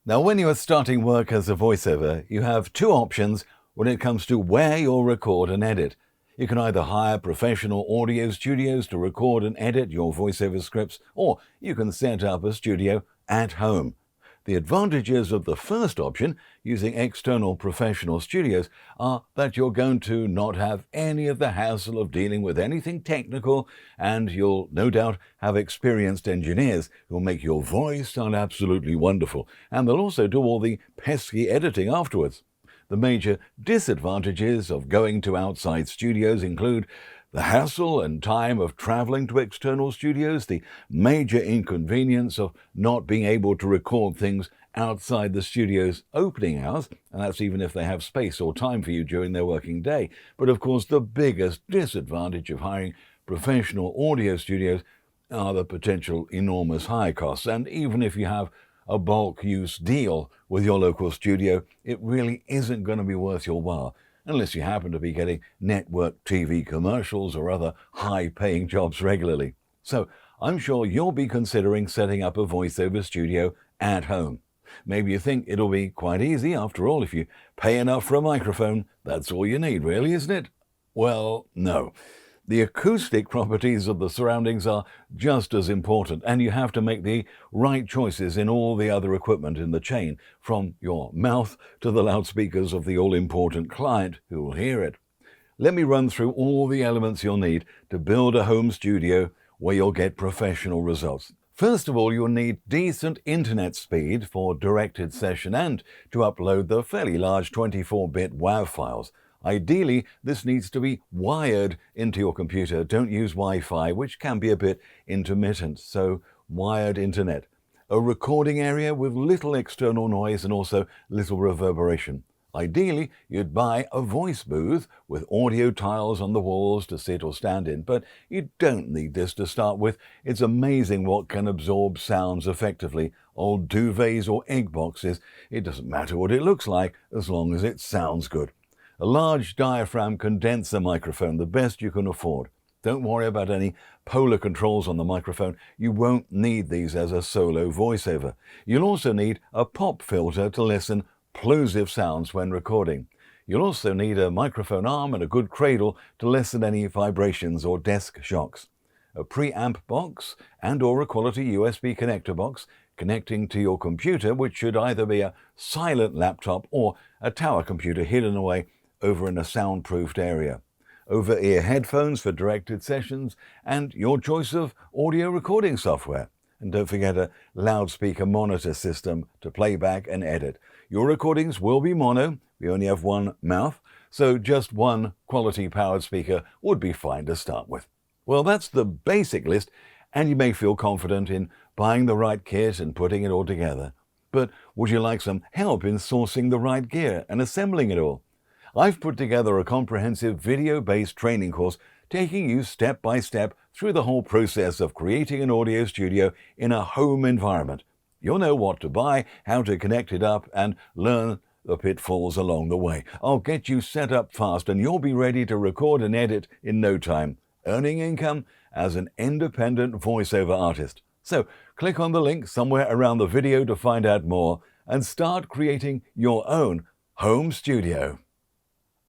Now, when you are starting work as a voiceover, you have two options when it comes to where you'll record and edit. You can either hire professional audio studios to record and edit your voiceover scripts, or you can set up a studio at home. The advantages of the first option, using external professional studios, are that you're going to not have any of the hassle of dealing with anything technical, and you'll no doubt have experienced engineers who'll make your voice sound absolutely wonderful, and they'll also do all the pesky editing afterwards. The major disadvantages of going to outside studios include the hassle and time of traveling to external studios, the major inconvenience of not being able to record things outside the studio's opening hours, and that's even if they have space or time for you during their working day. But of course, the biggest disadvantage of hiring professional audio studios are the potential enormous high costs. And even if you have a bulk use deal with your local studio, it really isn't going to be worth your while, unless you happen to be getting network TV commercials or other high-paying jobs regularly. So I'm sure you'll be considering setting up a voiceover studio at home. Maybe you think it'll be quite easy. After all, if you pay enough for a microphone, that's all you need, really, isn't it? Well, no. The acoustic properties of the surroundings are just as important, and you have to make the right choices in all the other equipment in the chain, from your mouth to the loudspeakers of the all-important client who will hear it. Let me run through all the elements you'll need to build a home studio where you'll get professional results. First of all, you'll need decent internet speed for directed session and to upload the fairly large 24-bit WAV files. Ideally, this needs to be wired into your computer. Don't use Wi-Fi, which can be a bit intermittent, so wired internet. A recording area with little external noise and also little reverberation. Ideally, you'd buy a voice booth with audio tiles on the walls to sit or stand in, but you don't need this to start with. It's amazing what can absorb sounds effectively. Old duvets or egg boxes, it doesn't matter what it looks like as long as it sounds good. A large diaphragm condenser microphone, the best you can afford. Don't worry about any polar controls on the microphone. You won't need these as a solo voiceover. You'll also need a pop filter to listen plosive sounds when recording. You'll also need a microphone arm and a good cradle to lessen any vibrations or desk shocks. A preamp box and/or a quality USB connector box connecting to your computer, which should either be a silent laptop or a tower computer hidden away over in a soundproofed area. Over-ear headphones for directed sessions, and your choice of audio recording software. And don't forget a loudspeaker monitor system to play back and edit. Your recordings will be mono. We only have one mouth, so just one quality-powered speaker would be fine to start with. Well, that's the basic list, and you may feel confident in buying the right kit and putting it all together. But would you like some help in sourcing the right gear and assembling it all? I've put together a comprehensive video-based training course taking you step by step through the whole process of creating an audio studio in a home environment. You'll know what to buy, how to connect it up, and learn the pitfalls along the way. I'll get you set up fast and you'll be ready to record and edit in no time, earning income as an independent voiceover artist. So click on the link somewhere around the video to find out more and start creating your own home studio.